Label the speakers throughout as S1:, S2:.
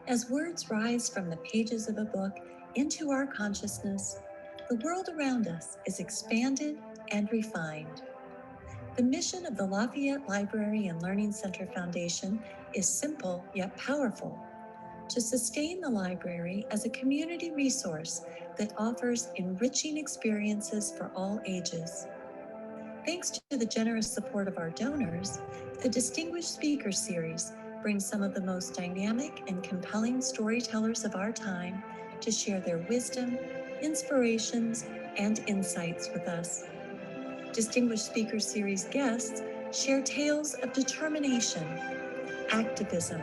S1: As words rise from the pages of a book into our consciousness, the world around us is expanded and refined. The mission of the Lafayette Library and Learning Center Foundation is simple yet powerful: to sustain the library as a community resource that offers enriching experiences for all ages. Thanks to the generous support of our donors, the Distinguished Speaker Series brings some of the most dynamic and compelling storytellers of our time to share their wisdom, inspirations, and insights with us. Distinguished Speaker Series guests share tales of determination, activism,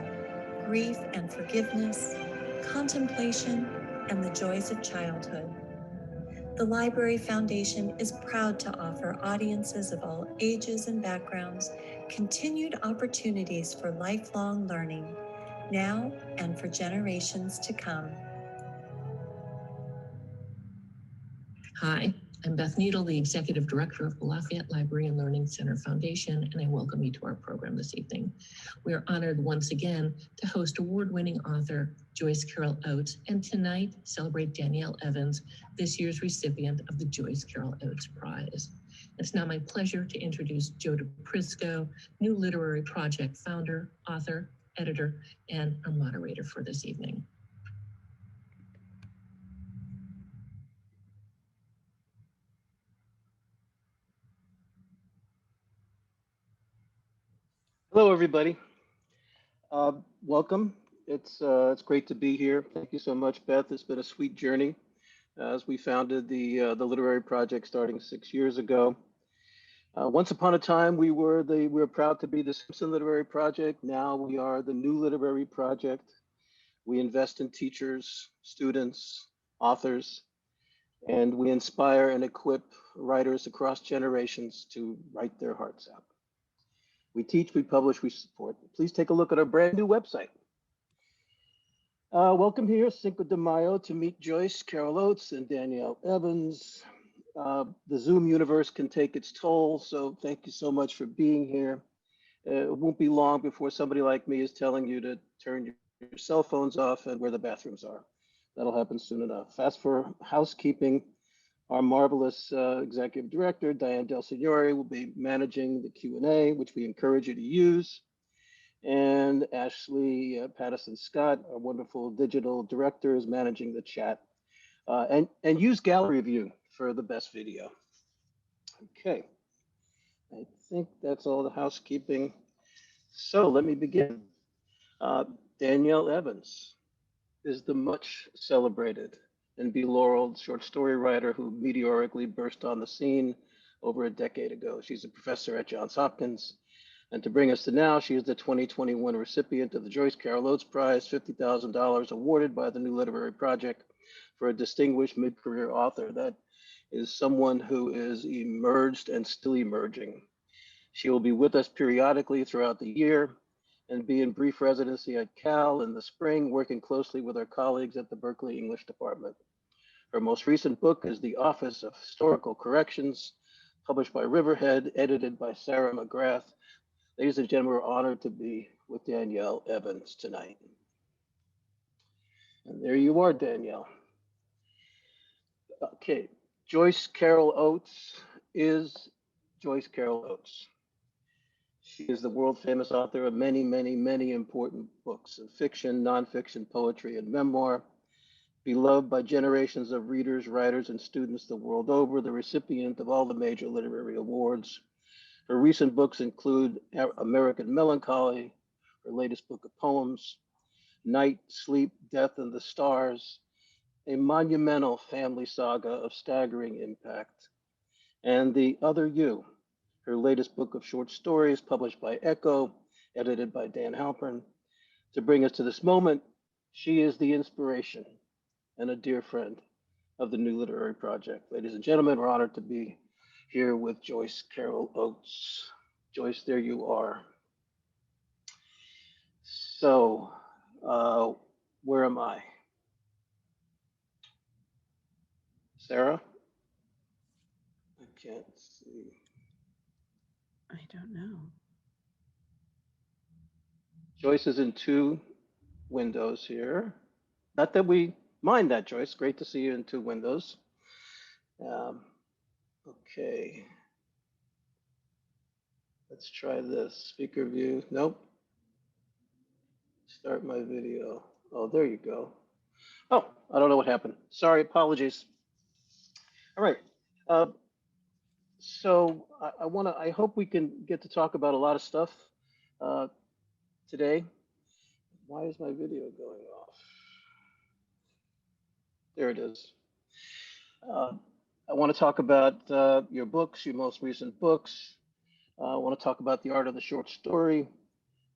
S1: grief and forgiveness, contemplation, and the joys of childhood. The Library Foundation is proud to offer audiences of all ages and backgrounds continued opportunities for lifelong learning, now and for generations to come.
S2: Hi, I'm Beth Needle, the Executive Director of the Lafayette Library and Learning Center Foundation, and I welcome you to our program this evening. We are honored once again to host award-winning author Joyce Carol Oates, and tonight celebrate Danielle Evans, this year's recipient of the Joyce Carol Oates Prize. It's now my pleasure to introduce Joe DePrisco, New Literary Project founder, author, editor, and our moderator for this evening.
S3: Hello, everybody. Welcome. It's great to be here. Thank you so much, Beth. It's been a sweet journey as we founded the Literary Project starting 6 years ago. Once upon a time, we were proud to be the Simpson Literary Project. Now we are the New Literary Project. We invest in teachers, students, authors, and we inspire and equip writers across generations to write their hearts out. We teach, we publish, we support. Please take a look at our brand new website. Welcome here, Cinco de Mayo, to meet Joyce Carol Oates and Danielle Evans. The Zoom universe can take its toll, so thank you so much for being here. It won't be long before somebody like me is telling you to turn your cell phones off and where the bathrooms are. That'll happen soon enough. As for housekeeping, our marvelous executive director, Diane Del Signore, will be managing the Q&A, which we encourage you to use. And Ashley Patterson-Scott, our wonderful digital director, is managing the chat. And use Gallery View for the best video. Okay, I think that's all the housekeeping. So let me begin. Danielle Evans is the much celebrated and belaureled short story writer who meteorically burst on the scene over a decade ago. She's a professor at Johns Hopkins. And to bring us to now, she is the 2021 recipient of the Joyce Carol Oates Prize, $50,000 awarded by the New Literary Project for a distinguished mid-career author. That is someone who is emerged and still emerging. She will be with us periodically throughout the year and be in brief residency at Cal in the spring, working closely with our colleagues at the Berkeley English Department. Her most recent book is The Office of Historical Corrections, published by Riverhead, edited by Sarah McGrath. Ladies and gentlemen, we're honored to be with Danielle Evans tonight. And there you are, Danielle. Okay, Joyce Carol Oates is Joyce Carol Oates. She is the world famous author of many, many, many important books of fiction, nonfiction, poetry, and memoir. Beloved by generations of readers, writers, and students the world over, the recipient of all the major literary awards. Her recent books include American Melancholy, her latest book of poems, Night, Sleep, Death, and the Stars, a monumental family saga of staggering impact, and The Other You, her latest book of short stories published by Echo, edited by Dan Halpern. To bring us to this moment, she is the inspiration and a dear friend of the New Literary Project. Ladies and gentlemen, we're honored to be here with Joyce Carol Oates. Joyce, there you are. So, where am I? Sarah? I can't see.
S4: I don't know.
S3: Joyce is in 2 windows here. Not that we mind that, Joyce. Great to see you in two windows. Um, okay. Let's try this. Speaker view. Nope. Start my video. Oh, there you go. Oh, I don't know what happened. Sorry, apologies. All right. Uh, so I hope we can get to talk about a lot of stuff uh, today. Why is my video going off? There it is. Uh, I want to talk about your books, your most recent books. I want to talk about the art of the short story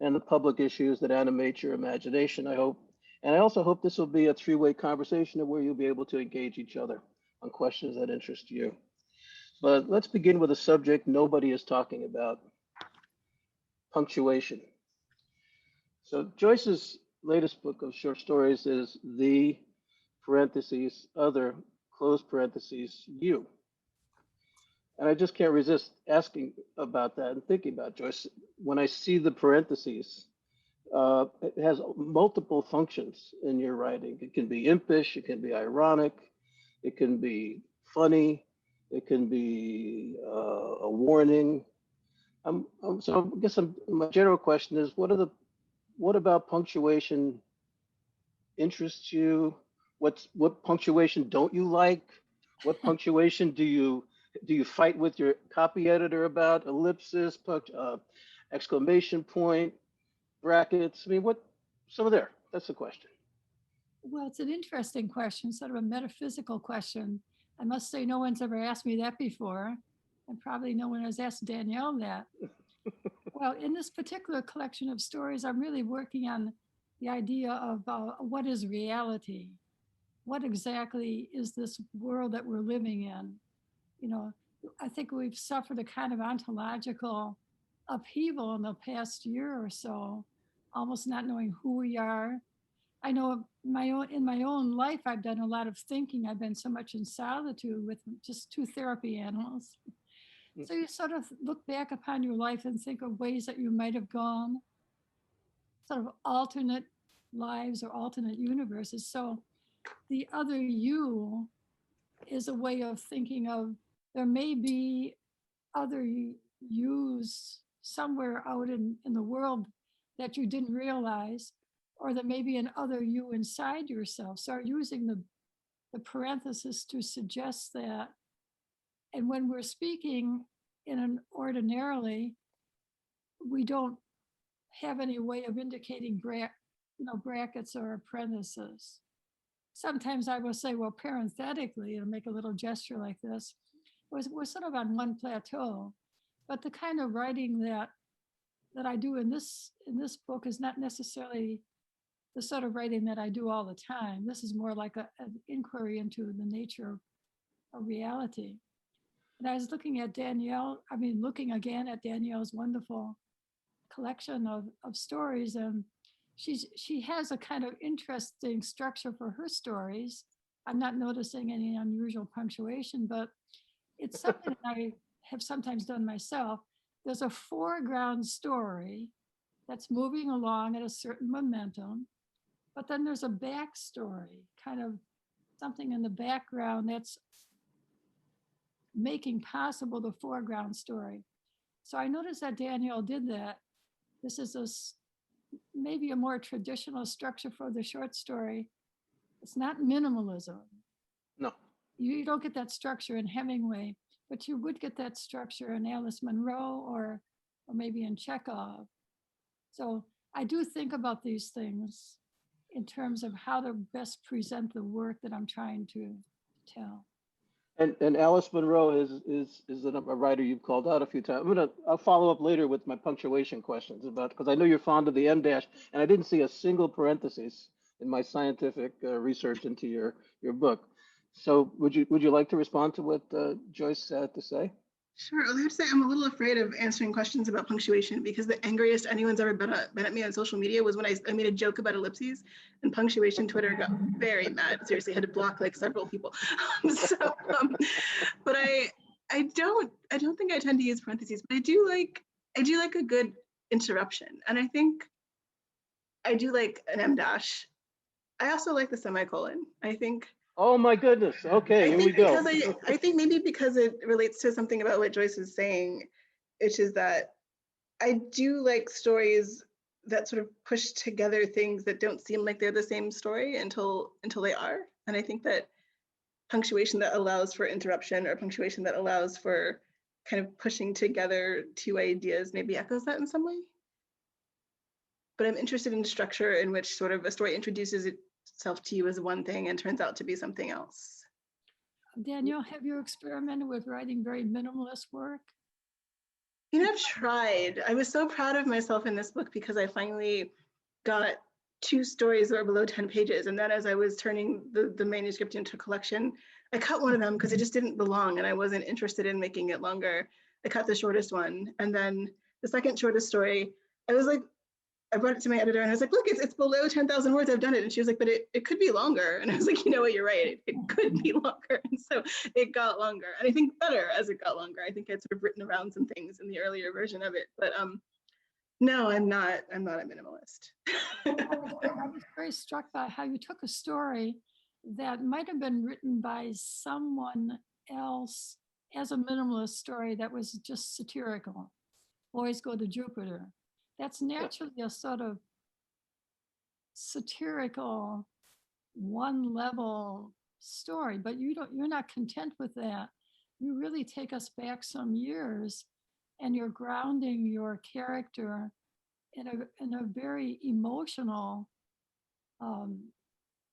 S3: and the public issues that animate your imagination, I hope. And I also hope this will be a three-way conversation where you'll be able to engage each other on questions that interest you. But let's begin with a subject nobody is talking about, punctuation. So Joyce's latest book of short stories is The parentheses other close parentheses you. And I just can't resist asking about that and thinking about Joyce. When I see the parentheses, it has multiple functions in your writing. It can be impish, it can be ironic, it can be funny, it can be a warning. So I guess my general question is, what about punctuation interests you? What punctuation don't you like? What punctuation do you fight with your copy editor about? Ellipsis, exclamation point, brackets. I mean, what? Some of there. That's the question.
S4: Well, it's an interesting question, sort of a metaphysical question. I must say, no one's ever asked me that before, and probably no one has asked Danielle that. Well, in this particular collection of stories, I'm really working on the idea of what is reality? What exactly is this world that we're living in? You know, I think we've suffered a kind of ontological upheaval in the past year or so, almost not knowing who we are. I know in my own life, I've done a lot of thinking. I've been so much in solitude with just two therapy animals. So you sort of look back upon your life and think of ways that you might have gone, sort of alternate lives or alternate universes. So the other you is a way of thinking of there may be other yous somewhere out in the world that you didn't realize, or there may be an other you inside yourself. Start using the parenthesis to suggest that. And when we're speaking in an ordinarily, we don't have any way of indicating brackets or parentheses. Sometimes I will say, well, parenthetically, and make a little gesture like this, we're sort of on one plateau. But the kind of writing that I do in this book is not necessarily the sort of writing that I do all the time. This is more like an inquiry into the nature of reality. And I was looking again at Danielle's wonderful collection of stories, and she has a kind of interesting structure for her stories. I'm not noticing any unusual punctuation, but it's something that I have sometimes done myself. There's a foreground story that's moving along at a certain momentum, but then there's a backstory, kind of something in the background that's making possible the foreground story. So I noticed that Danielle did that. This is maybe a more traditional structure for the short story. It's not minimalism.
S3: No.
S4: You don't get that structure in Hemingway, but you would get that structure in Alice Munro or maybe in Chekhov. So I do think about these things in terms of how to best present the work that I'm trying to tell.
S3: And Alice Munro is a writer you've called out a few times. I'll follow up later with my punctuation questions because I know you're fond of the M dash, and I didn't see a single parenthesis in my scientific research into your book. So would you like to respond to what Joyce had to say?
S5: Sure. I have to say I'm a little afraid of answering questions about punctuation because the angriest anyone's ever been at me on social media was when I made a joke about ellipses, and punctuation Twitter got very mad. Seriously, I had to block like several people. But I don't think I tend to use parentheses, but I do like a good interruption. And I think I do like an M dash. I also like the semicolon. I think
S3: Oh my goodness. Okay, here we go.
S5: I think maybe because it relates to something about what Joyce is saying, which is that I do like stories that sort of push together things that don't seem like they're the same story until they are. And I think that punctuation that allows for interruption, or punctuation that allows for kind of pushing together two ideas, maybe echoes that in some way. But I'm interested in structure in which sort of a story introduces itself to you as one thing and turns out to be something else.
S4: Danielle, have you experimented with writing very minimalist work?
S5: You know, I've tried. I was so proud of myself in this book because I finally got 2 stories that were below 10 pages. And then as I was turning the manuscript into a collection, I cut one of them because it just didn't belong and I wasn't interested in making it longer. I cut the shortest one. And then the second shortest story, I was like, I brought it to my editor and I was like, look, it's below 10,000 words, I've done it. And she was like, but it could be longer. And I was like, you know what, you're right, it could be longer. And so it got longer. And I think better as it got longer. I think I'd sort of written around some things in the earlier version of it. But no, I'm not a minimalist.
S4: I was very struck by how you took a story that might have been written by someone else as a minimalist story that was just satirical. Boys Go to Jupiter. That's naturally a sort of satirical, one level story, but you're not content with that. You really take us back some years and you're grounding your character in a very emotional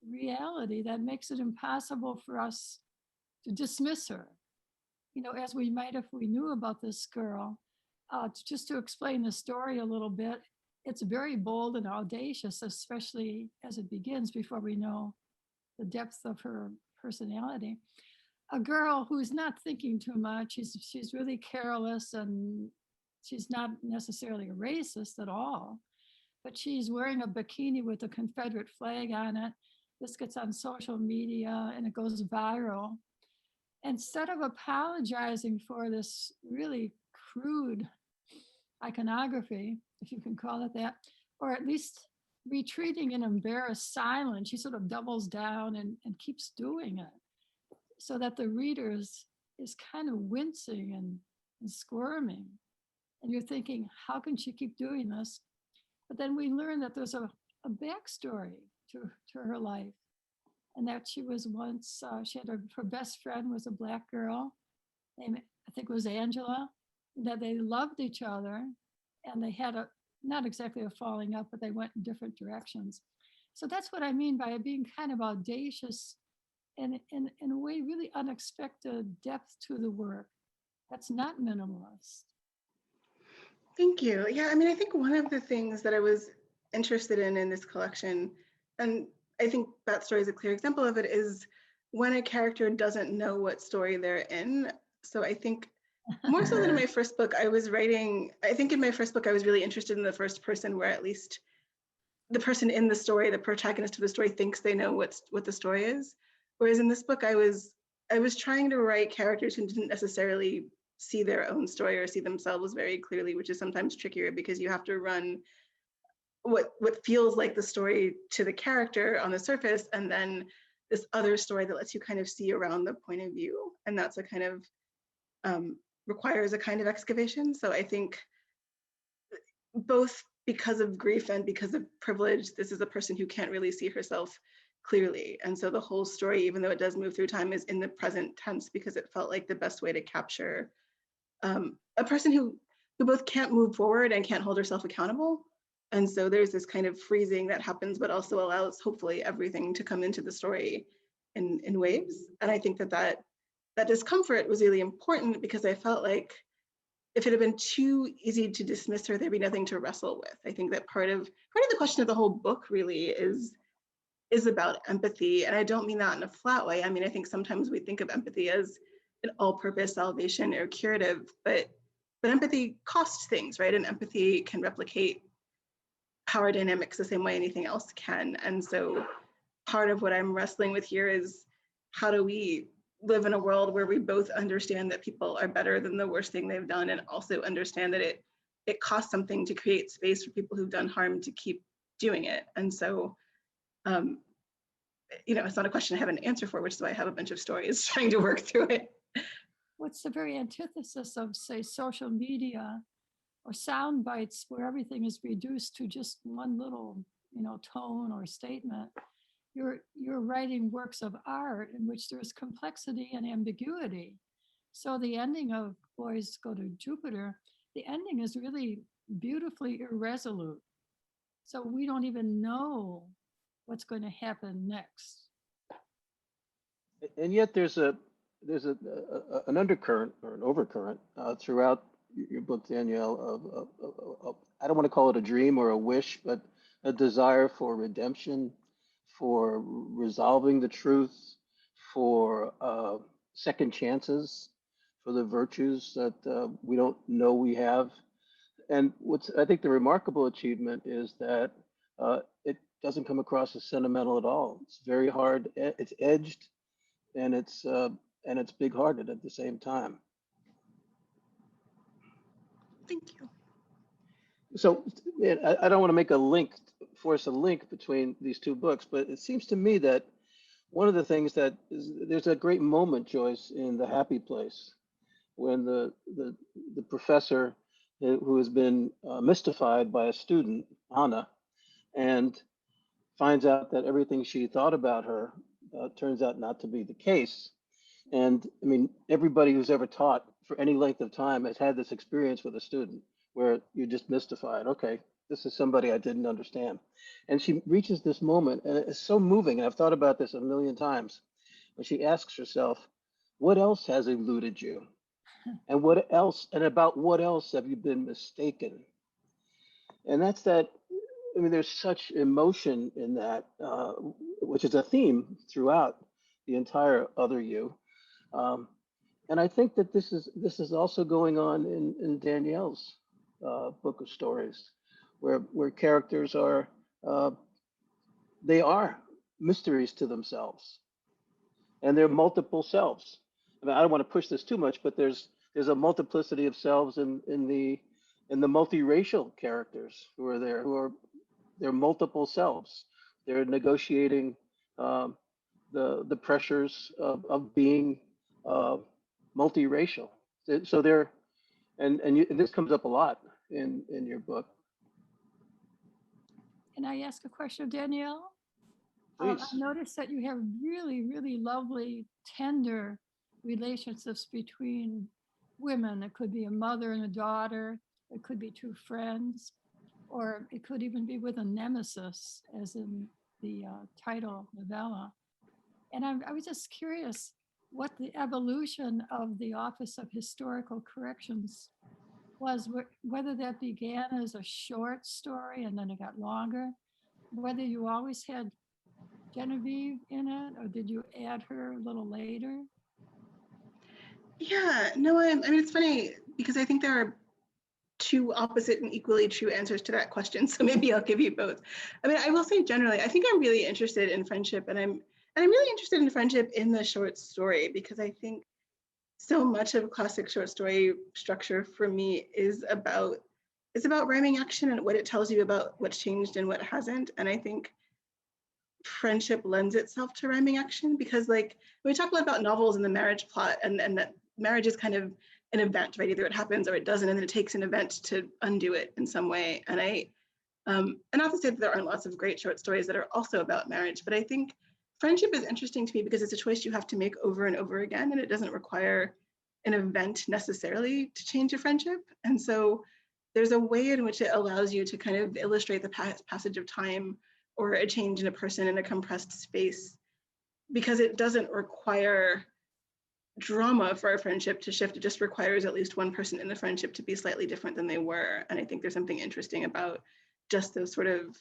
S4: reality that makes it impossible for us to dismiss her, you know, as we might if we knew about this girl. Just to explain the story a little bit, it's very bold and audacious, especially as it begins before we know the depth of her personality. A girl who's not thinking too much, she's really careless, and she's not necessarily a racist at all, but she's wearing a bikini with a Confederate flag on it. This gets on social media and it goes viral. Instead of apologizing for this really crude iconography, if you can call it that, or at least retreating in embarrassed silence, she sort of doubles down and keeps doing it so that the reader is kind of wincing and squirming. And you're thinking, how can she keep doing this? But then we learn that there's a backstory to her life, and that she was once, she had her best friend was a Black girl named, I think it was Angela, that they loved each other and they had not exactly a falling out, but they went in different directions. So that's what I mean by it being kind of audacious and in a way really unexpected depth to the work. That's not minimalist.
S5: Thank you. Yeah, I mean, I think one of the things that I was interested in this collection, and I think that story is a clear example of it, is when a character doesn't know what story they're in. So I think more so than in my first book, I think in my first book, I was really interested in the first person, where at least the person in the story, the protagonist of the story, thinks they know what the story is. Whereas in this book, I was trying to write characters who didn't necessarily see their own story or see themselves very clearly, which is sometimes trickier because you have to run what feels like the story to the character on the surface, and then this other story that lets you kind of see around the point of view. And that's a kind of requires a kind of excavation. So I think both because of grief and because of privilege, this is a person who can't really see herself clearly. And so the whole story, even though it does move through time, is in the present tense because it felt like the best way to capture a person who both can't move forward and can't hold herself accountable. And so there's this kind of freezing that happens, but also allows hopefully everything to come into the story in waves. And I think that discomfort was really important because I felt like if it had been too easy to dismiss her, there'd be nothing to wrestle with. I think that part of the question of the whole book really is about empathy. And I don't mean that in a flat way. I mean, I think sometimes we think of empathy as an all-purpose salvation or curative, but empathy costs things, right? And empathy can replicate power dynamics the same way anything else can. And so part of what I'm wrestling with here is, how do we live in a world where we both understand that people are better than the worst thing they've done, and also understand that it costs something to create space for people who've done harm to keep doing it. And so, it's not a question I have an answer for, which is why I have a bunch of stories trying to work through it.
S4: What's the very antithesis of, say, social media or sound bites where everything is reduced to just one little, tone or statement? You're writing works of art in which there's complexity and ambiguity. So the ending of Boys Go to Jupiter, the ending is really beautifully irresolute. So we don't even know what's going to happen next.
S3: And yet there's an undercurrent or an overcurrent throughout your book, Danielle, of I don't want to call it a dream or a wish, but a desire for redemption, for resolving the truth, for second chances, for the virtues that we don't know we have. And what's I think the remarkable achievement is that it doesn't come across as sentimental at all. It's very hard. It's edged, and it's big-hearted at the same time.
S5: Thank you.
S3: So I don't want to make a link, force a link between these two books, but it seems to me that one of the things that there's a great moment, Joyce, in The Happy Place, when the professor who has been mystified by a student, Anna, and finds out that everything she thought about her turns out not to be the case. And I mean, everybody who's ever taught for any length of time has had this experience with a student where you're just mystified. Okay, this is somebody I didn't understand. And she reaches this moment, and it's so moving. And I've thought about this a million times. When she asks herself, what else has eluded you? And what else, and about what else have you been mistaken? And that's that. I mean, there's such emotion in that, which is a theme throughout the entire Other You. And I think that this is also going on in Danielle's book of stories, where characters are they are mysteries to themselves, and they're multiple selves. I mean, I don't want to push this too much, but there's a multiplicity of selves in the multiracial characters who are there, they're multiple selves. They're negotiating the pressures of being multiracial. So they're and this comes up a lot in your book.
S4: Can I ask a question of Danielle?
S3: Please.
S4: I noticed that you have really, really lovely, tender relationships between women. It could be a mother and a daughter. It could be two friends, or it could even be with a nemesis, as in the title novella. And I was just curious what the evolution of the Office of Historical Corrections was, whether that began as a short story and then it got longer, whether you always had Genevieve in it, or did you add her a little later?
S5: Yeah, no, I mean, it's funny because I think there are two opposite and equally true answers to that question. So maybe I'll give you both. I mean, I will say generally, I think I'm really interested in friendship, and I'm really interested in friendship in the short story, because I think so much of classic short story structure for me is about rhyming action and what it tells you about what's changed and what hasn't. And I think friendship lends itself to rhyming action, because like we talk a lot about novels and the marriage plot, and that marriage is kind of an event, right? Either it happens or it doesn't, and then it takes an event to undo it in some way. And and not to say that there aren't lots of great short stories that are also about marriage, but I think friendship is interesting to me because it's a choice you have to make over and over again, and it doesn't require an event necessarily to change your friendship. And so there's a way in which it allows you to kind of illustrate the passage of time or a change in a person in a compressed space, because it doesn't require drama for a friendship to shift. It just requires at least one person in the friendship to be slightly different than they were. And I think there's something interesting about just those sort of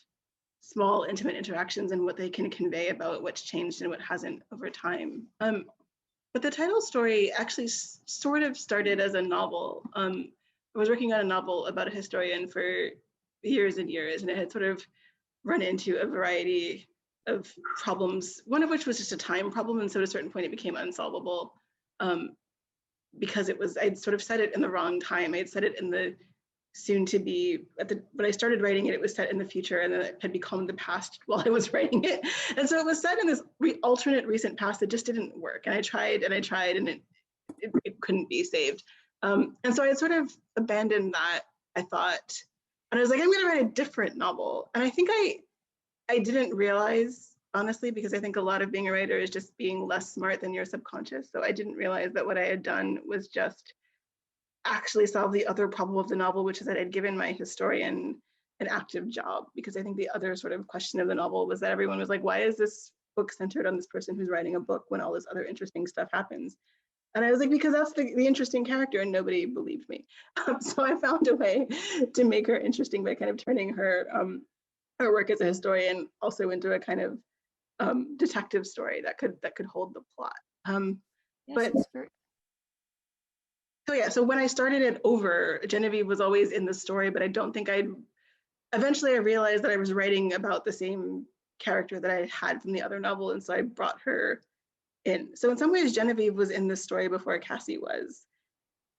S5: small, intimate interactions and what they can convey about what's changed and what hasn't over time. But the title story actually sort of started as a novel. I was working on a novel about a historian for years and years, and it had sort of run into a variety of problems, one of which was just a time problem. And so at a certain point it became unsolvable because I'd sort of said it in the wrong time. I'd said it in the soon to be, when I started writing it, it was set in the future, and then it had become the past while I was writing it. And so it was set in this alternate recent past that just didn't work. And I tried, and it couldn't be saved. And so I sort of abandoned that, I thought, and I was like, I'm going to write a different novel. And I think I didn't realize, honestly, because I think a lot of being a writer is just being less smart than your subconscious. So I didn't realize that what I had done was just actually solve the other problem of the novel, which is that I'd given my historian an active job. Because I think the other sort of question of the novel was that everyone was like, why is this book centered on this person who's writing a book when all this other interesting stuff happens? And I was like, because that's the interesting character, and nobody believed me. So I found a way to make her interesting by kind of turning her work as a historian also into a kind of detective story that could hold the plot.
S4: Yes,
S5: but so yeah, so when I started it over, Genevieve was always in the story, but I don't think eventually I realized that I was writing about the same character that I had from the other novel, and so I brought her in. So in some ways, Genevieve was in this story before Cassie was,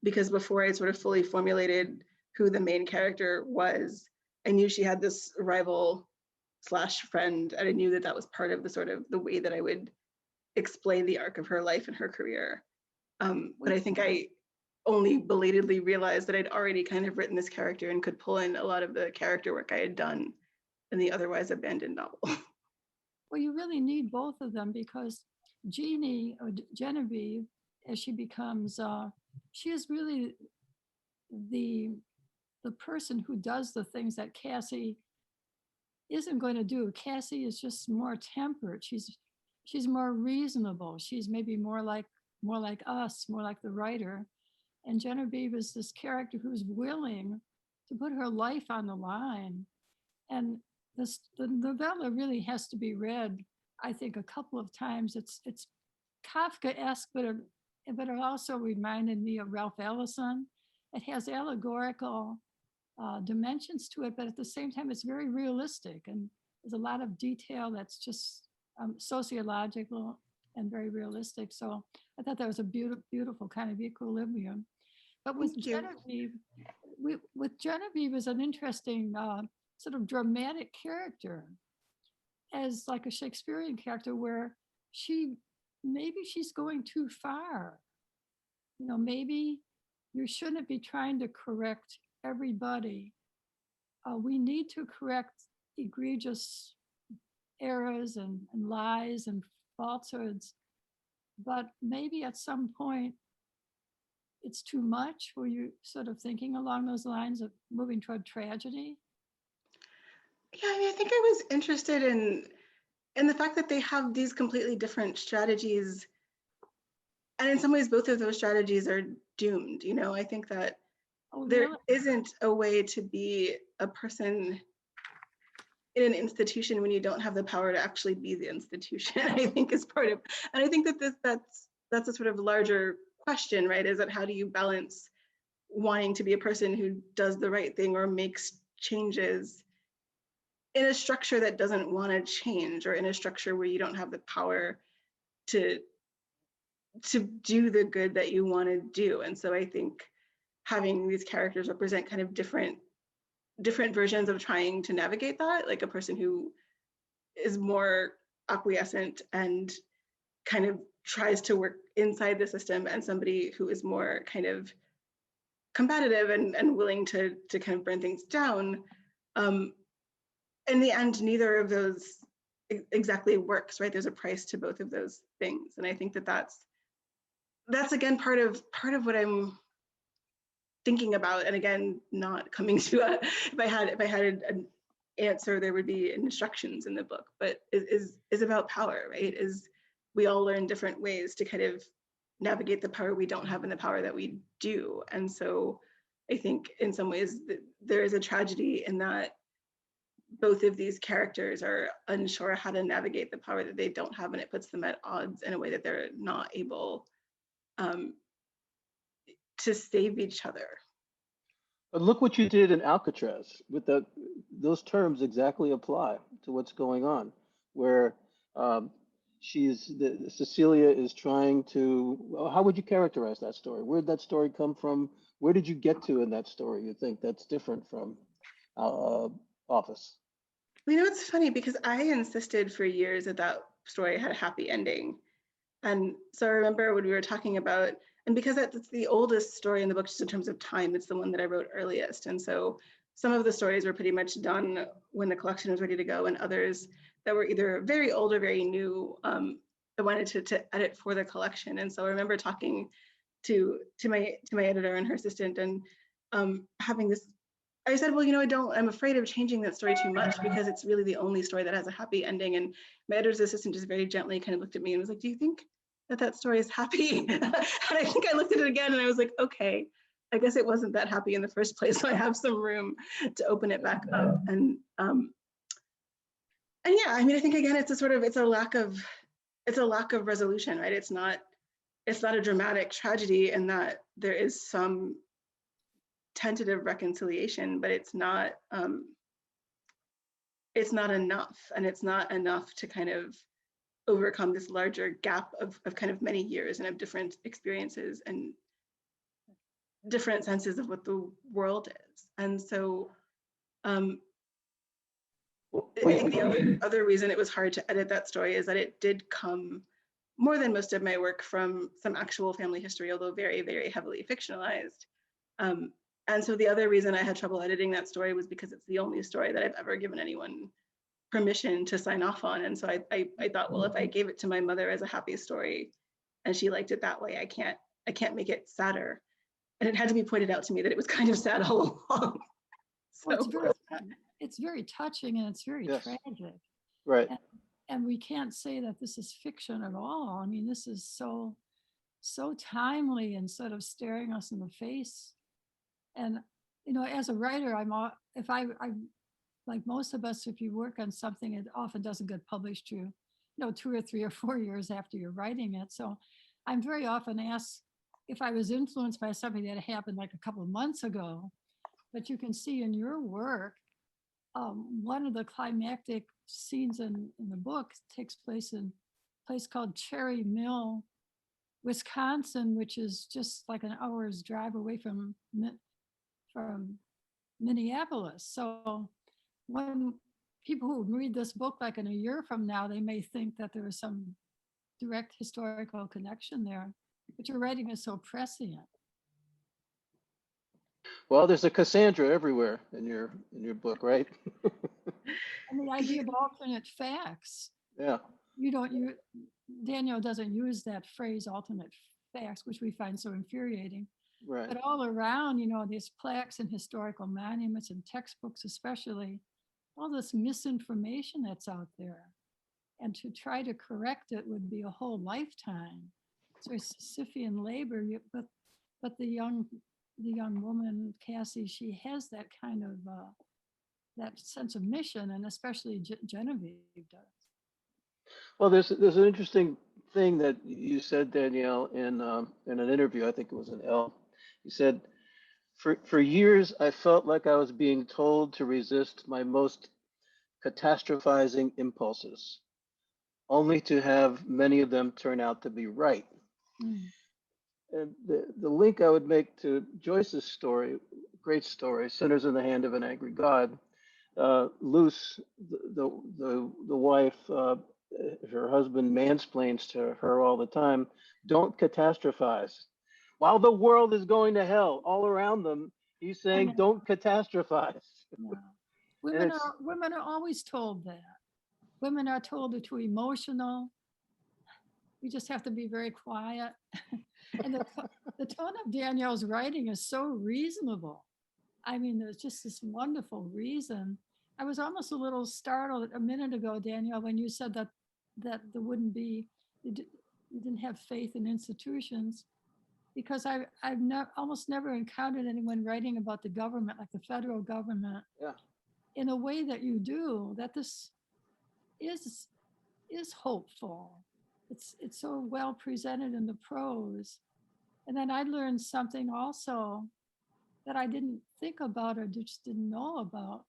S5: because before I sort of fully formulated who the main character was, I knew she had this rival / friend, and I knew that was part of the sort of the way that I would explain the arc of her life and her career. But I think I only belatedly realized that I'd already kind of written this character and could pull in a lot of the character work I had done in the otherwise abandoned novel.
S4: Well, you really need both of them, because Jeannie, or Genevieve, as she becomes, she is really the person who does the things that Cassie isn't going to do. Cassie is just more tempered. She's more reasonable. She's maybe more like us, more like the writer. And Genevieve is this character who's willing to put her life on the line. And the novella really has to be read, I think, a couple of times. It's Kafka-esque, but it also reminded me of Ralph Ellison. It has allegorical dimensions to it, but at the same time, it's very realistic, and there's a lot of detail that's just sociological and very realistic. So I thought that was a beautiful kind of equilibrium. But with Genevieve, is an interesting sort of dramatic character, as like a Shakespearean character, where maybe she's going too far. Maybe you shouldn't be trying to correct everybody. We need to correct egregious errors and lies and falsehoods, but maybe at some point it's too much. Were you sort of thinking along those lines of moving toward tragedy?
S5: Yeah, I mean, I think I was interested in the fact that they have these completely different strategies, and in some ways both of those strategies are doomed. I think that there isn't a way to be a person in an institution when you don't have the power to actually be the institution. I think is part of, and I think that that's a sort of larger question, right? Is that how do you balance wanting to be a person who does the right thing or makes changes in a structure that doesn't want to change, or in a structure where you don't have the power to do the good that you want to do. And so I think having these characters represent kind of different versions of trying to navigate that, like a person who is more acquiescent and kind of tries to work inside the system, and somebody who is more kind of combative and willing to kind of burn things down. In the end, neither of those exactly works, right? There's a price to both of those things. And I think that that's again part of what I'm thinking about. And again, not coming to if I had an answer, there would be instructions in the book, but is about power, right? Is we all learn different ways to kind of navigate the power we don't have and the power that we do. And so I think in some ways there is a tragedy in that both of these characters are unsure how to navigate the power that they don't have, and it puts them at odds in a way that they're not able to save each other.
S3: But look what you did in Alcatraz. With those terms exactly apply to what's going on, where Cecilia is trying to, well, how would you characterize that story? Where did that story come from? Where did you get to in that story? You think that's different from Office?
S5: You know, it's funny because I insisted for years that that story had a happy ending. And so I remember when we were talking about, and because that's the oldest story in the book, just in terms of time, it's the one that I wrote earliest. And so some of the stories were pretty much done when the collection was ready to go, and others that were either very old or very new, I wanted to edit for the collection. And so I remember talking to my editor and her assistant, and having this, I said, well, you know, I'm afraid of changing that story too much because it's really the only story that has a happy ending. And my editor's assistant just very gently kind of looked at me and was like, do you think that story is happy? And I think I looked at it again and I was like, okay, I guess it wasn't that happy in the first place. So I have some room to open it back up. And yeah, I mean, I think again, it's a lack of resolution, right? It's not a dramatic tragedy in that there is some tentative reconciliation, but it's not enough, and it's not enough to kind of overcome this larger gap of kind of many years and of different experiences and different senses of what the world is. And so I think the other reason it was hard to edit that story is that it did come, more than most of my work, from some actual family history, although very, very heavily fictionalized. And so the other reason I had trouble editing that story was because it's the only story that I've ever given anyone permission to sign off on. And so I thought, well, if I gave it to my mother as a happy story and she liked it that way, I can't make it sadder. And it had to be pointed out to me that it was kind of sad all along.
S4: Well, it's very touching and it's very tragic.
S3: Right.
S4: And we can't say that this is fiction at all. I mean, this is so timely and sort of staring us in the face. And, you know, as a writer, I'm like most of us, if you work on something, it often doesn't get published to, 2 or 3 or 4 years after you're writing it. So I'm very often asked if I was influenced by something that happened like a couple of months ago. But you can see in your work, one of the climactic scenes in the book takes place in a place called Cherry Mill, Wisconsin, which is just like an hour's drive away from Minneapolis. So when people who read this book like in a year from now, they may think that there was some direct historical connection there, but your writing is so prescient.
S3: Well, there's a Cassandra everywhere in your book, right?
S4: And the idea of alternate facts.
S3: Yeah.
S4: Danielle doesn't use that phrase, alternate facts, which we find so infuriating.
S3: Right.
S4: But all around, these plaques and historical monuments and textbooks especially, all this misinformation that's out there. And to try to correct it would be a whole lifetime. So it's Sisyphean labor, but the young woman, Cassie, she has that kind of, that sense of mission, and especially Genevieve does.
S3: Well, there's an interesting thing that you said, Danielle, in an interview. I think it was in Elle. You said, for years, I felt like I was being told to resist my most catastrophizing impulses, only to have many of them turn out to be right. Mm. And the link I would make to Joyce's story, great story, Sinners in the Hand of an Angry God. Luce, the wife, her husband mansplains to her all the time, don't catastrophize. While the world is going to hell all around them, he's saying, don't catastrophize.
S4: Yeah. Women are always told that. Women are told they're too emotional. We just have to be very quiet. And the tone of Danielle's writing is so reasonable. I mean, there's just this wonderful reason. I was almost a little startled a minute ago, Danielle, when you said that there wouldn't be, you didn't have faith in institutions, because I've almost never encountered anyone writing about the government, like the federal government, in a way that you do, that this is hopeful. It's so well presented in the prose. And then I learned something also that I didn't think about or just didn't know about,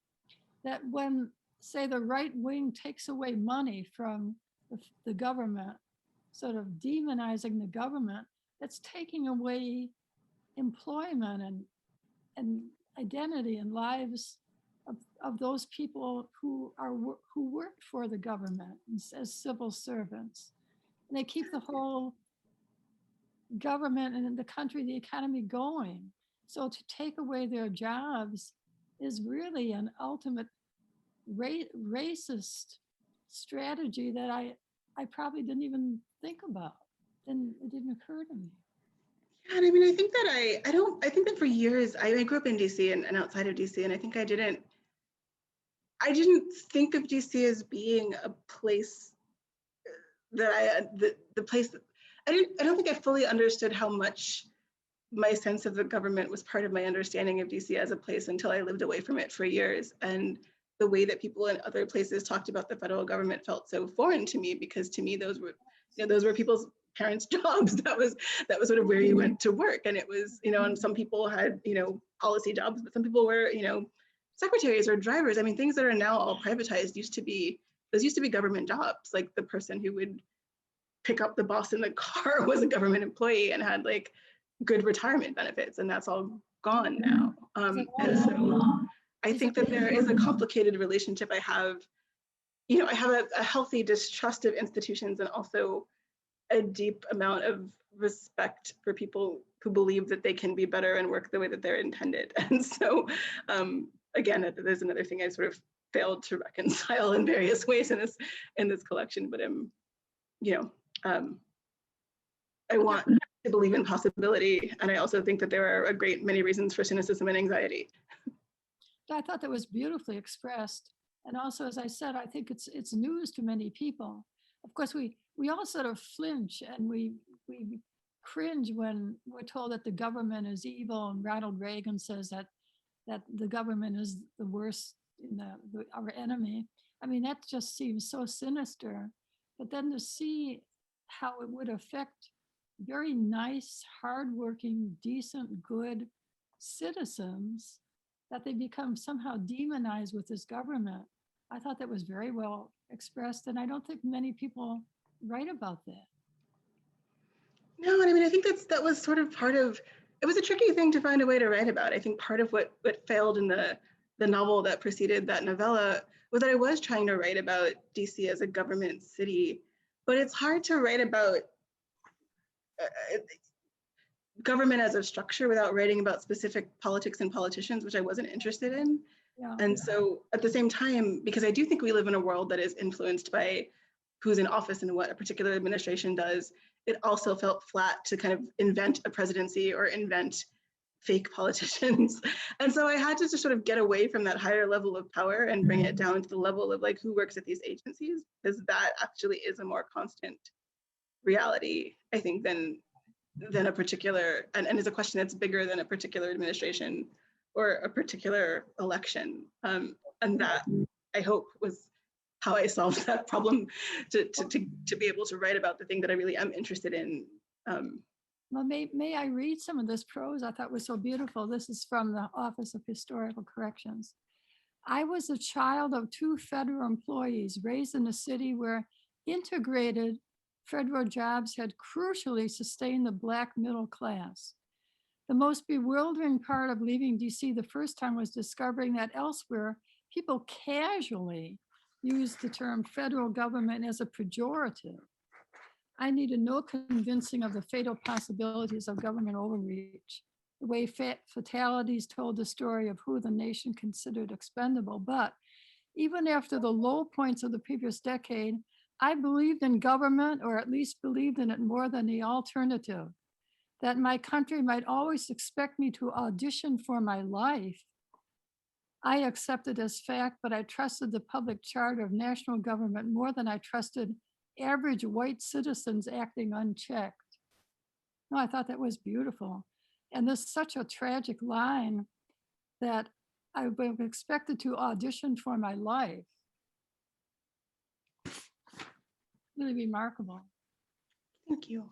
S4: that when, say, the right wing takes away money from the government, sort of demonizing the government, that's taking away employment and identity and lives of those people who work for the government as civil servants. And they keep the whole government and the country, the economy going. So to take away their jobs is really an ultimate racist strategy that I probably didn't even think about. And it didn't occur to me.
S5: Yeah, and I mean, I think that I think that for years, I grew up in DC and outside of DC, and I think I didn't think of DC as being a place that the place that I don't think I fully understood how much my sense of the government was part of my understanding of DC as a place until I lived away from it for years. And the way that people in other places talked about the federal government felt so foreign to me, because to me those were people's parents' jobs. That was sort of where you went to work. And it was, and some people had, policy jobs, but some people were, secretaries or drivers. I mean, things that are now all privatized used to be government jobs. Like the person who would pick up the boss in the car was a government employee and had like good retirement benefits, and that's all gone now. And so I think that there is a complicated relationship I have. I have a healthy distrust of institutions and also a deep amount of respect for people who believe that they can be better and work the way that they're intended. And so, again, there's another thing I sort of failed to reconcile in various ways in this collection. But I want to believe in possibility, and I also think that there are a great many reasons for cynicism and anxiety.
S4: I thought that was beautifully expressed. And also, as I said, I think it's news to many people. Of course, we all sort of flinch and we cringe when we're told that the government is evil, and Ronald Reagan says that the government is the worst, our enemy. I mean, that just seems so sinister. But then to see how it would affect very nice, hardworking, decent, good citizens, that they become somehow demonized with this government. I thought that was very well expressed, and I don't think many people write about that.
S5: No, and I mean, I think that was sort of part of, it was a tricky thing to find a way to write about. I think part of what failed in the novel that preceded that novella was that I was trying to write about DC as a government city, but it's hard to write about government as a structure without writing about specific politics and politicians, which I wasn't interested in. Yeah. And so at the same time, because I do think we live in a world that is influenced by who's in office and what a particular administration does, it also felt flat to kind of invent a presidency or invent fake politicians. And so I had to just sort of get away from that higher level of power and bring it down to the level of like who works at these agencies, because that actually is a more constant reality, I think, than a particular, and is a question that's bigger than a particular administration or a particular election. And that, I hope, was how I solved that problem, to be able to write about the thing that I really am interested in.
S4: Well, may I read some of this prose I thought was so beautiful? This is from the Office of Historical Corrections. I was a child of 2 federal employees raised in a city where integrated federal jobs had crucially sustained the Black middle class. The most bewildering part of leaving DC the first time was discovering that elsewhere, people casually used the term federal government as a pejorative. I needed no convincing of the fatal possibilities of government overreach, the way fatalities told the story of who the nation considered expendable. But even after the low points of the previous decade, I believed in government, or at least believed in it more than the alternative, that my country might always expect me to audition for my life. I accepted as fact, but I trusted the public charter of national government more than I trusted average white citizens acting unchecked. No, I thought that was beautiful. And this is such a tragic line, that I was expected to audition for my life. Really remarkable.
S5: Thank you.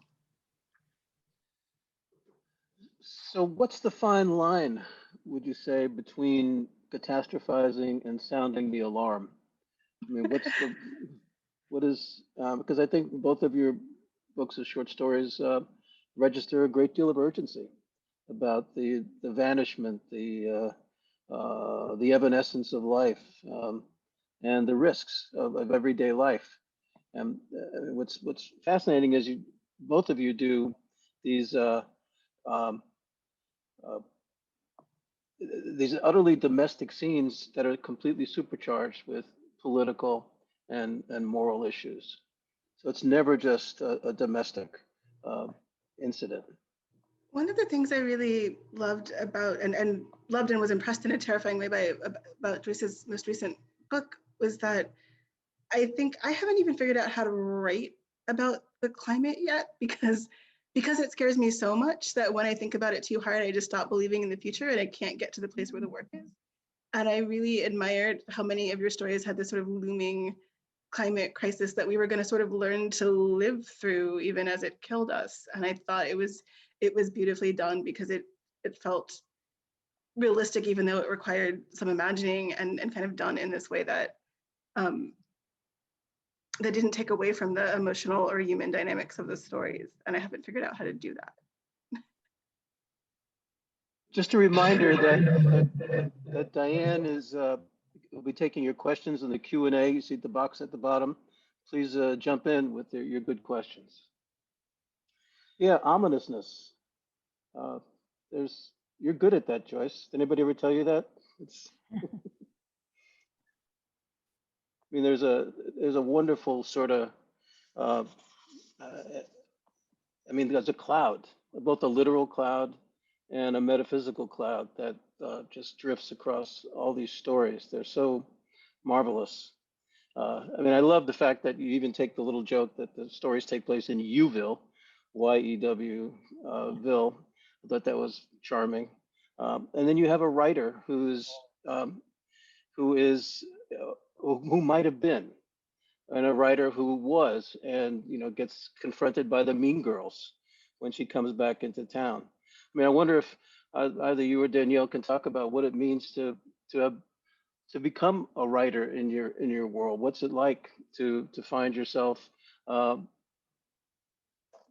S3: So what's the fine line, would you say, between catastrophizing and sounding the alarm? I mean, What is, because I think both of your books of short stories register a great deal of urgency about the vanishment, the evanescence of life, and the risks of everyday life. And what's fascinating is you both of you do these um, uh, these utterly domestic scenes that are completely supercharged with political and moral issues. So it's never just a domestic uh, incident.
S5: One of the things I really loved about and loved and was impressed in a terrifying way about Joyce's most recent book was that I think I haven't even figured out how to write about the climate yet because it scares me so much that when I think about it too hard, I just stop believing in the future and I can't get to the place where the work is. And I really admired how many of your stories had this sort of looming climate crisis that we were going to sort of learn to live through even as it killed us. And I thought it was beautifully done because it felt realistic, even though it required some imagining and kind of done in this way that that didn't take away from the emotional or human dynamics of the stories. And I haven't figured out how to do that.
S3: Just a reminder that Diane will be taking your questions in the Q&A. You see the box at the bottom. Please jump in with your good questions. Yeah, ominousness. You're good at that, Joyce. Did anybody ever tell you that? I mean, there's a wonderful sort of, there's a cloud, both a literal cloud and a metaphysical cloud that just drifts across all these stories. They're so marvelous. I love the fact that you even take the little joke that the stories take place in Yewville, Y-E-W, Ville. I thought that was charming. And then you have a writer who might have been, and a writer who was, and gets confronted by the mean girls when she comes back into town. I wonder if either you or Danielle can talk about what it means to become a writer in your world. What's it like to find yourself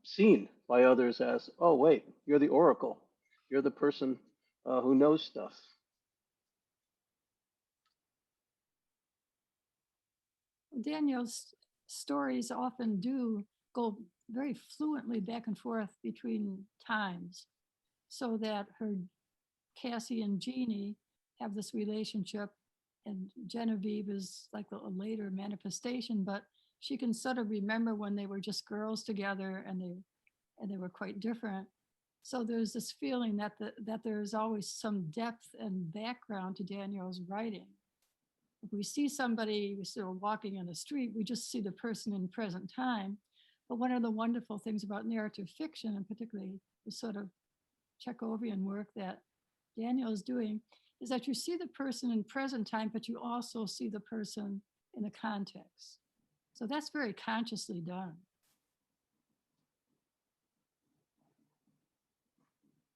S3: seen by others as, oh wait, you're the oracle, you're the person who knows stuff.
S4: Danielle's stories often do go very fluently back and forth between times, so that her Cassie and Jeannie have this relationship, and Genevieve is like a later manifestation, but she can sort of remember when they were just girls together and they were quite different. So there's this feeling that there's always some depth and background to Danielle's writing. If we see somebody, we're still walking in the street, we just see the person in present time. But one of the wonderful things about narrative fiction, and particularly the sort of Chekhovian work that Danielle is doing, is that you see the person in present time, but you also see the person in the context. So that's very consciously done.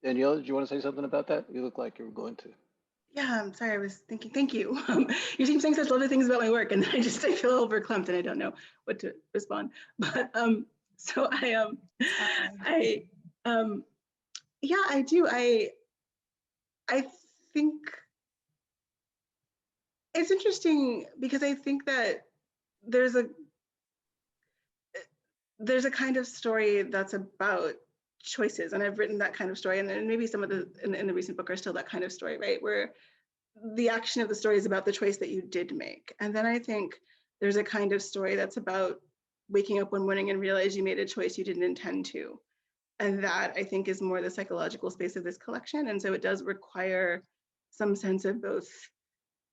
S3: Danielle, did you want to say something about that? You look like you were going to.
S5: Yeah, I'm sorry, I was thinking, thank you. You seem saying such lovely things about my work, and I feel overclumped and I don't know what to respond. But so yeah, I do. I think it's interesting because I think that there's a kind of story that's about choices, and I've written that kind of story, and then maybe some of the in the recent book are still that kind of story, right, where the action of the story is about the choice that you did make. And then I think there's a kind of story that's about waking up one morning and realize you made a choice you didn't intend to, and that I think is more the psychological space of this collection. And so it does require some sense of both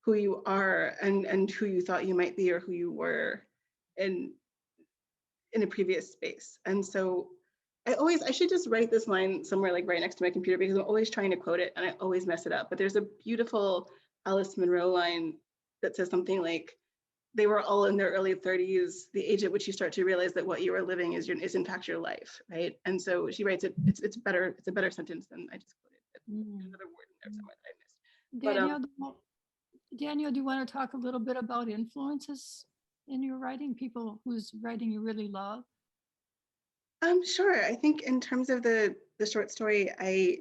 S5: who you are and who you thought you might be or who you were in a previous space. And so I should just write this line somewhere like right next to my computer, because I'm always trying to quote it and I always mess it up. But there's a beautiful Alice Munro line that says something like, they were all in their early 30s, the age at which you start to realize that what you are living is in fact your life, right? And so she writes it, it's a better sentence than I just quoted. There's another word in there somewhere that I missed.
S4: Danielle, do you want to talk a little bit about influences in your writing, people whose writing you really love?
S5: Sure. I think in terms of the short story, I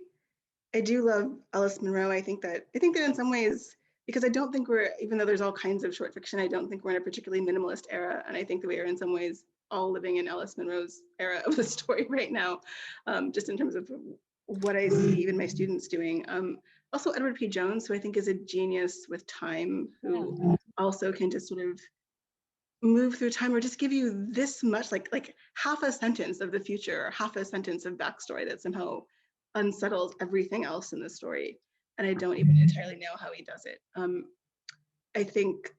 S5: do love Alice Munro. I think that in some ways, because I don't think we're, even though there's all kinds of short fiction, I don't think we're in a particularly minimalist era. And I think that we are in some ways all living in Alice Munro's era of the story right now, just in terms of what I see even my students doing. Also Edward P. Jones, who I think is a genius with time, who also can just sort of move through time or just give you this much, like half a sentence of the future or half a sentence of backstory that somehow unsettles everything else in the story. And I don't even entirely know how he does it. I think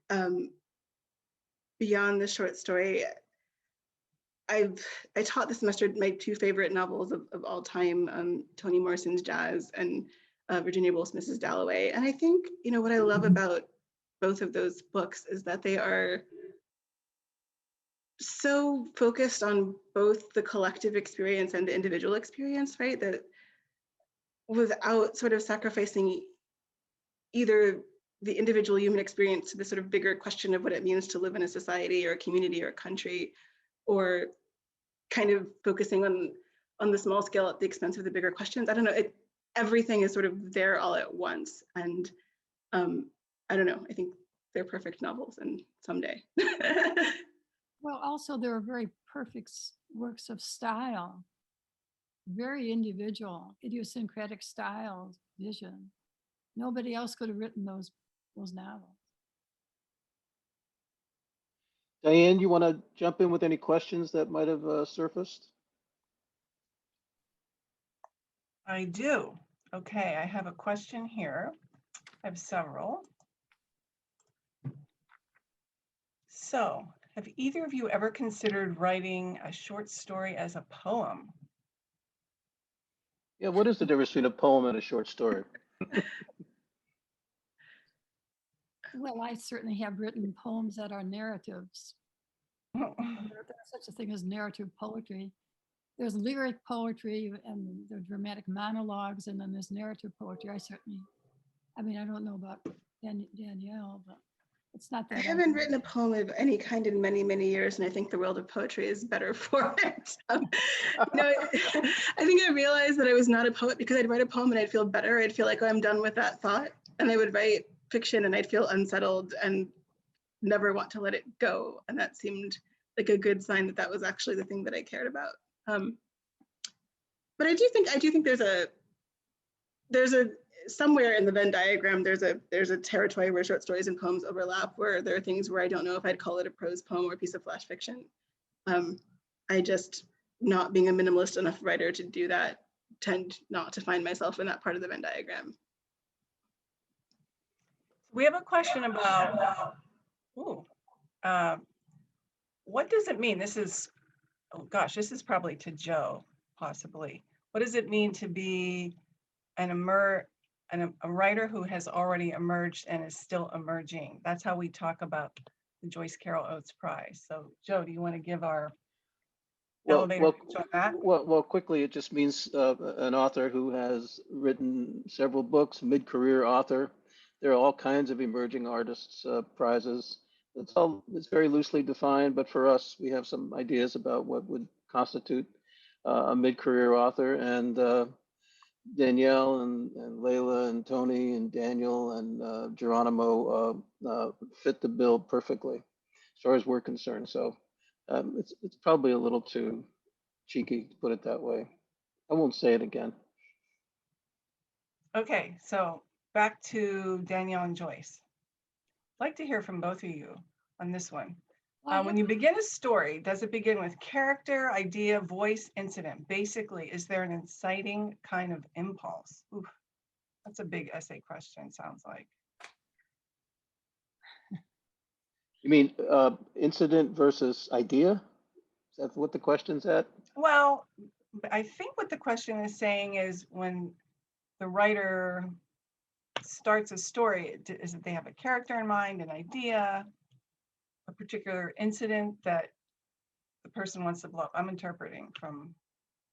S5: beyond the short story, I taught this semester my two favorite novels of all time, Toni Morrison's Jazz and Virginia Woolf's Mrs. Dalloway. And I think, what I love about both of those books is that they are so focused on both the collective experience and the individual experience, right? That without sort of sacrificing either the individual human experience to the sort of bigger question of what it means to live in a society or a community or a country, or kind of focusing on the small scale at the expense of the bigger questions. I don't know, everything is sort of there all at once. And I don't know, I think they're perfect novels, and someday.
S4: Well, also there are very perfect works of style, very individual, idiosyncratic style, vision. Nobody else could have written those novels.
S3: Diane, you want to jump in with any questions that might have surfaced?
S6: I do. Okay, I have a question here. I have several. So, have either of you ever considered writing a short story as a poem?
S3: Yeah, what is the difference between a poem and a short story?
S4: Well, I certainly have written poems that are narratives. There's such a thing as narrative poetry. There's lyric poetry and there are dramatic monologues, and then there's narrative poetry. I don't know about Danielle, but it's not that.
S5: I haven't written a poem of any kind in many, many years, and I think the world of poetry is better for it. I think I realized that I was not a poet because I'd write a poem and I'd feel better. I'd feel like, oh, I'm done with that thought. And I would write fiction and I'd feel unsettled and never want to let it go. And that seemed like a good sign that that was actually the thing that I cared about. But I do think there's a somewhere in the Venn diagram, there's a territory where short stories and poems overlap, where there are things where I don't know if I'd call it a prose poem or a piece of flash fiction. I just, not being a minimalist enough writer to do that, tend not to find myself in that part of the Venn diagram.
S6: We have a question about, what does it mean? This is probably to Joe, possibly. What does it mean to be a writer who has already emerged and is still emerging? That's how we talk about the Joyce Carol Oates Prize. So Joe, do you want to give our elevator pitch on that?
S3: Well, quickly, it just means an author who has written several books, mid-career author. There are all kinds of emerging artists prizes. It's very loosely defined, but for us, we have some ideas about what would constitute a mid-career author. And Danielle and Layla and Toni and Daniel and Geronimo fit the bill perfectly as far as we're concerned. So it's probably a little too cheeky to put it that way. I won't say it again.
S6: Okay, so back to Danielle and Joyce. I'd like to hear from both of you on this one. When you begin a story, does it begin with character, idea, voice, incident? Basically, is there an inciting kind of impulse? Oof, that's a big essay question, sounds like.
S3: You mean incident versus idea? Is that what the question's at?
S6: Well, I think what the question is saying is when the writer starts a story, is it they have a character in mind, an idea, a particular incident that the person wants to blow up? I'm interpreting from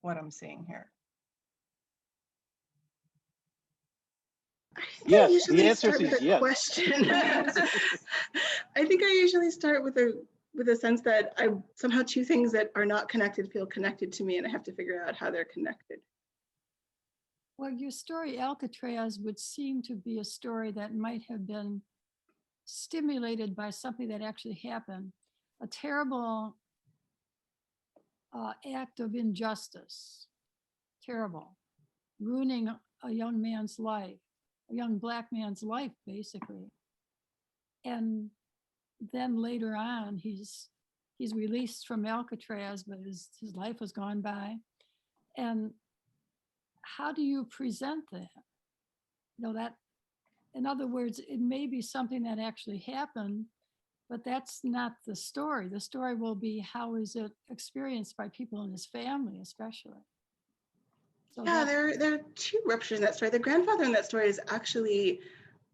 S6: what I'm seeing here.
S3: Yes,
S5: I usually
S3: the answer
S5: start
S3: is
S5: with a
S3: yes.
S5: question. I think I usually start with with a sense that I somehow two things that are not connected feel connected to me, and I have to figure out how they're connected.
S4: Well, your story, Alcatraz, would seem to be a story that might have been stimulated by something that actually happened, a terrible act of injustice, terrible, ruining a young man's life, a young Black man's life, basically. And then later on, he's released from Alcatraz, but his life has gone by. And how do you present that? You know, that, in other words, it may be something that actually happened, but that's not the story. The story will be how is it experienced by people in his family, especially. So
S5: Yeah, there are two ruptures in that story. The grandfather in that story is actually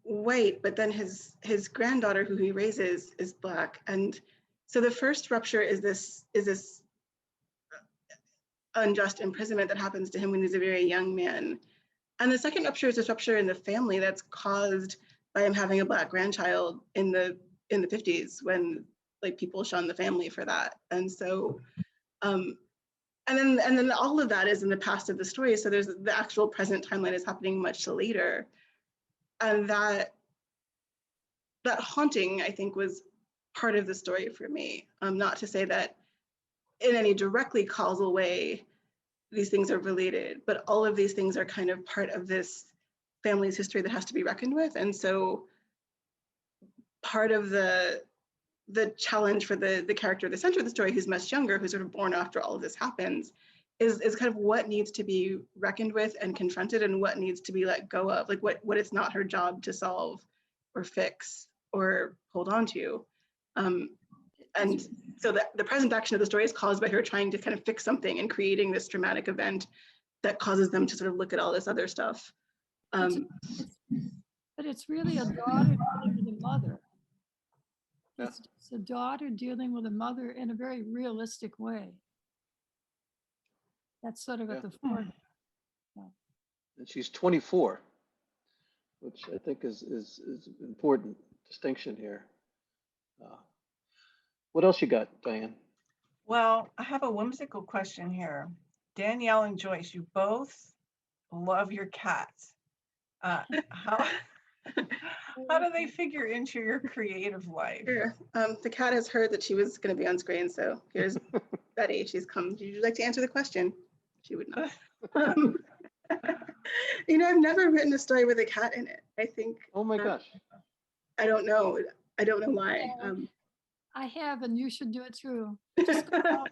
S5: white, but then his granddaughter, who he raises, is Black. And so the first rupture is this unjust imprisonment that happens to him when he's a very young man. And the second rupture is this rupture in the family that's caused by him having a Black grandchild in the 50s, when like people shunned the family for that. And so and then all of that is in the past of the story. So there's the actual present timeline is happening much later. And that haunting, I think, was part of the story for me. Not to say that in any directly causal way these things are related, but all of these things are kind of part of this family's history that has to be reckoned with. And so part of the challenge for the character at the center of the story, who's much younger, who's sort of born after all of this happens, is kind of what needs to be reckoned with and confronted, and what needs to be let go of, like what it's not her job to solve or fix or hold on to. And so the present action of the story is caused by her trying to kind of fix something and creating this dramatic event that causes them to sort of look at all this other stuff.
S4: but it's really a daughter dealing with a mother.
S3: Yeah.
S4: It's a daughter dealing with a mother in a very realistic way. That's sort of at the forefront.
S3: And she's 24, which I think is important distinction here. What else you got, Diane?
S6: Well, I have a whimsical question here. Danielle and Joyce, you both love your cats. How do they figure into your creative life?
S5: Sure. The cat has heard that she was going to be on screen, so here's Betty. She's come. Would you like to answer the question? She would not. You know, I've never written a story with a cat in it. I think.
S3: Oh my gosh.
S5: I don't know. I don't know why.
S4: I have, and you should do it too. Just go out.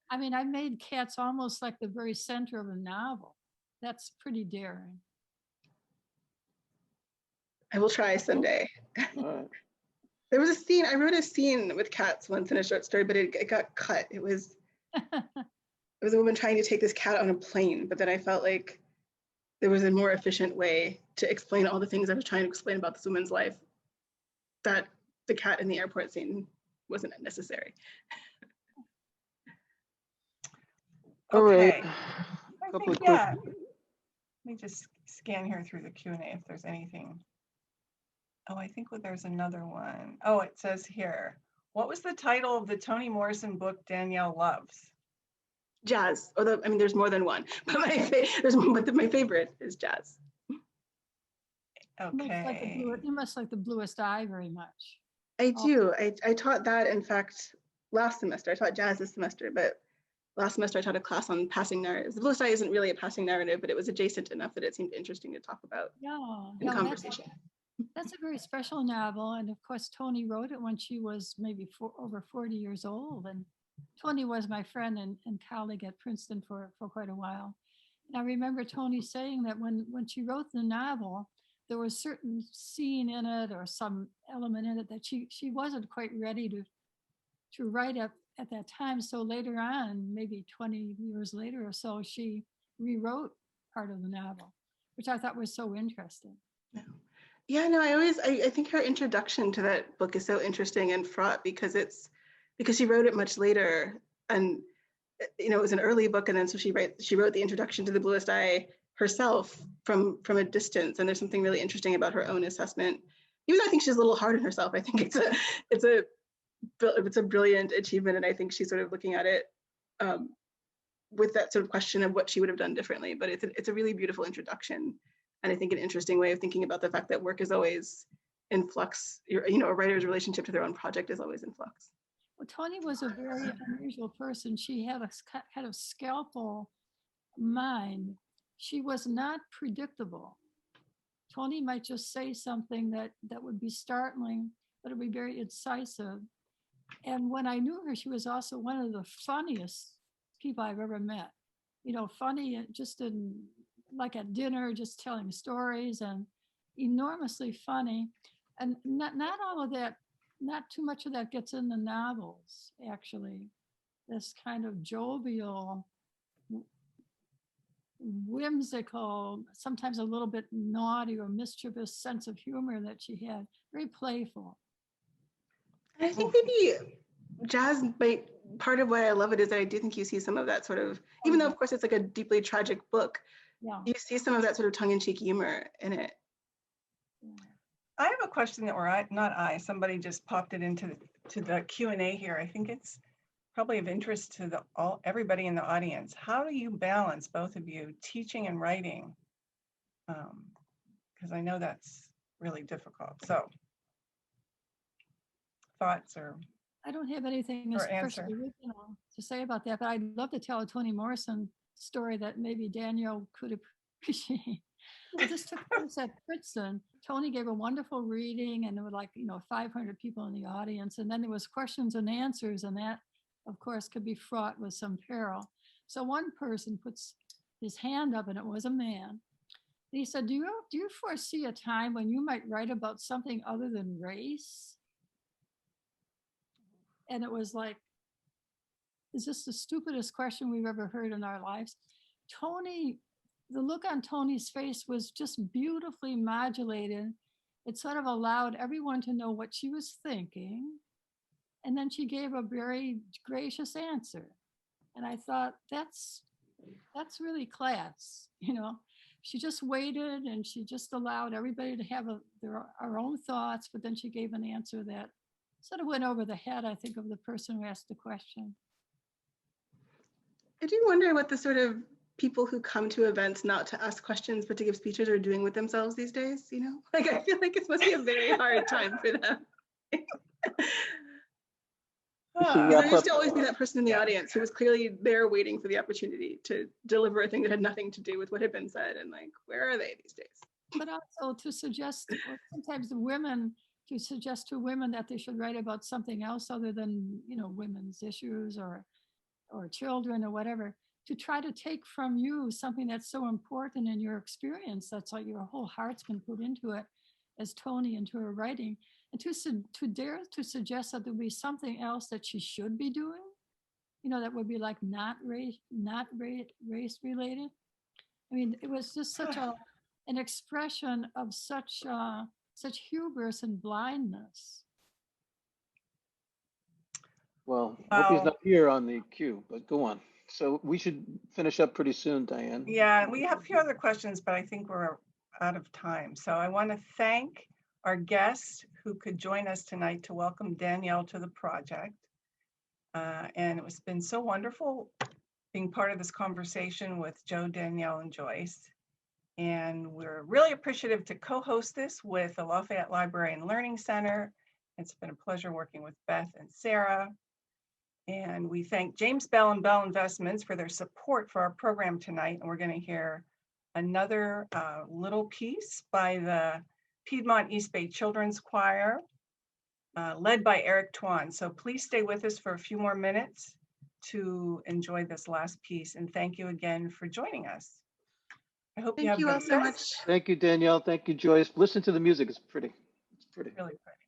S4: I mean, I made cats almost like the very center of a novel. That's pretty daring.
S5: I will try someday.
S3: All right.
S5: There was a scene, I wrote a scene with cats once in a short story, but it got cut. It was a woman trying to take this cat on a plane, but then I felt like there was a more efficient way to explain all the things I was trying to explain about this woman's life, that the cat in the airport scene wasn't necessary.
S3: All right.
S6: Okay.
S3: A couple of
S6: Yeah.
S3: quick.
S6: Let me just scan here through the Q&A if there's anything. Oh, I think there's another one. Oh, it says here, what was the title of the Toni Morrison book Danielle loves?
S5: Jazz, although, I mean, there's more than one, but my favorite is Jazz.
S6: Okay.
S4: You must like the Bluest Eye very much.
S5: I do. I taught that, in fact, last semester. I taught jazz this semester, but last semester I taught a class on passing narratives. The Bluest Eye isn't really a passing narrative, but it was adjacent enough that it seemed interesting to talk about in conversation.
S4: That's a very special novel. And of course, Toni wrote it when she was maybe over 40 years old. And Toni was my friend and colleague at Princeton for quite a while. And I remember Toni saying that when she wrote the novel, there was a certain scene in it or some element in it that she wasn't quite ready to write at that time. So later on, maybe 20 years later or so, she rewrote part of the novel, which I thought was so interesting.
S5: Yeah, no, I think her introduction to that book is so interesting and fraught because she wrote it much later, and you know, it was an early book, and then so she wrote the introduction to The Bluest Eye herself from a distance, and there's something really interesting about her own assessment. Even though I think she's a little hard on herself, I think it's a it's a brilliant achievement, and I think she's sort of looking at it with that sort of question of what she would have done differently. But it's a really beautiful introduction, and I think an interesting way of thinking about the fact that work is always in flux. A writer's relationship to their own project is always in flux.
S4: Well, Toni was a very unusual person. She had a kind of scalpel mind. She was not predictable. Toni might just say something that would be startling, but it would be very incisive. And when I knew her, she was also one of the funniest people I've ever met. Funny just like at dinner, just telling stories, and enormously funny. And not all of that, not too much of that gets in the novels, actually. This kind of jovial, whimsical, sometimes a little bit naughty or mischievous sense of humor that she had, very playful.
S5: And I think maybe jazz might, part of why I love it is that I do think you see some of that sort of, even though of course it's like a deeply tragic book,
S4: Yeah.
S5: you see some of that sort of tongue-in-cheek humor in it.
S6: I have a question that somebody just popped it into the Q&A here. I think it's probably of interest to everybody in the audience. How do you balance, both of you, teaching and writing? Because I know that's really difficult. So thoughts or
S4: I don't have anything
S6: or
S4: especially
S6: answer.
S4: original to say about that, but I'd love to tell a Toni Morrison story that maybe Danielle could appreciate. Well, this took place at Princeton. Toni gave a wonderful reading, and there were 500 people in the audience, and then there was questions and answers, and that, of course, could be fraught with some peril. So one person puts his hand up, and it was a man. And he said, do you foresee a time when you might write about something other than race? And it was like, is this the stupidest question we've ever heard in our lives? Toni, the look on Toni's face was just beautifully modulated. It sort of allowed everyone to know what she was thinking. And then she gave a very gracious answer. And I thought, that's really class, She just waited, and she just allowed everybody to have our own thoughts, but then she gave an answer that sort of went over the head, I think, of the person who asked the question.
S5: I do wonder what the sort of people who come to events not to ask questions but to give speeches are doing with themselves these days, I feel like it must be a very hard time for them. There used to always be that person in the audience who was clearly there waiting for the opportunity to deliver a thing that had nothing to do with what had been said, and where are they these days?
S4: But also to suggest, or sometimes the women, to suggest to women that they should write about something else other than, women's issues or children or whatever, to try to take from you something that's so important in your experience, that's like your whole heart's been put into it, as Toni into her writing, and to dare to suggest that there'll be something else that she should be doing, that would be like not race related. I mean, it was just such an expression of such hubris and blindness.
S3: Well, I hope he's not here on the queue, but go on. So we should finish up pretty soon, Diane.
S6: Yeah, we have a few other questions, but I think we're out of time. So I want to thank our guests who could join us tonight to welcome Danielle to the project. And it's been so wonderful being part of this conversation with Jo, Danielle, and Joyce. And we're really appreciative to co-host this with the Lafayette Library and Learning Center. It's been a pleasure working with Beth and Sarah. And we thank James Bell and Bell Investments for their support for our program tonight. And we're going to hear another little piece by the Piedmont East Bay Children's Choir, led by Eric Twan. So please stay with us for a few more minutes to enjoy this last piece. And thank you again for joining us. I hope you have
S5: Thank you all so much.
S3: Thank you, Danielle. Thank you, Joyce. Listen to the music. It's pretty. It's pretty.
S6: Really pretty.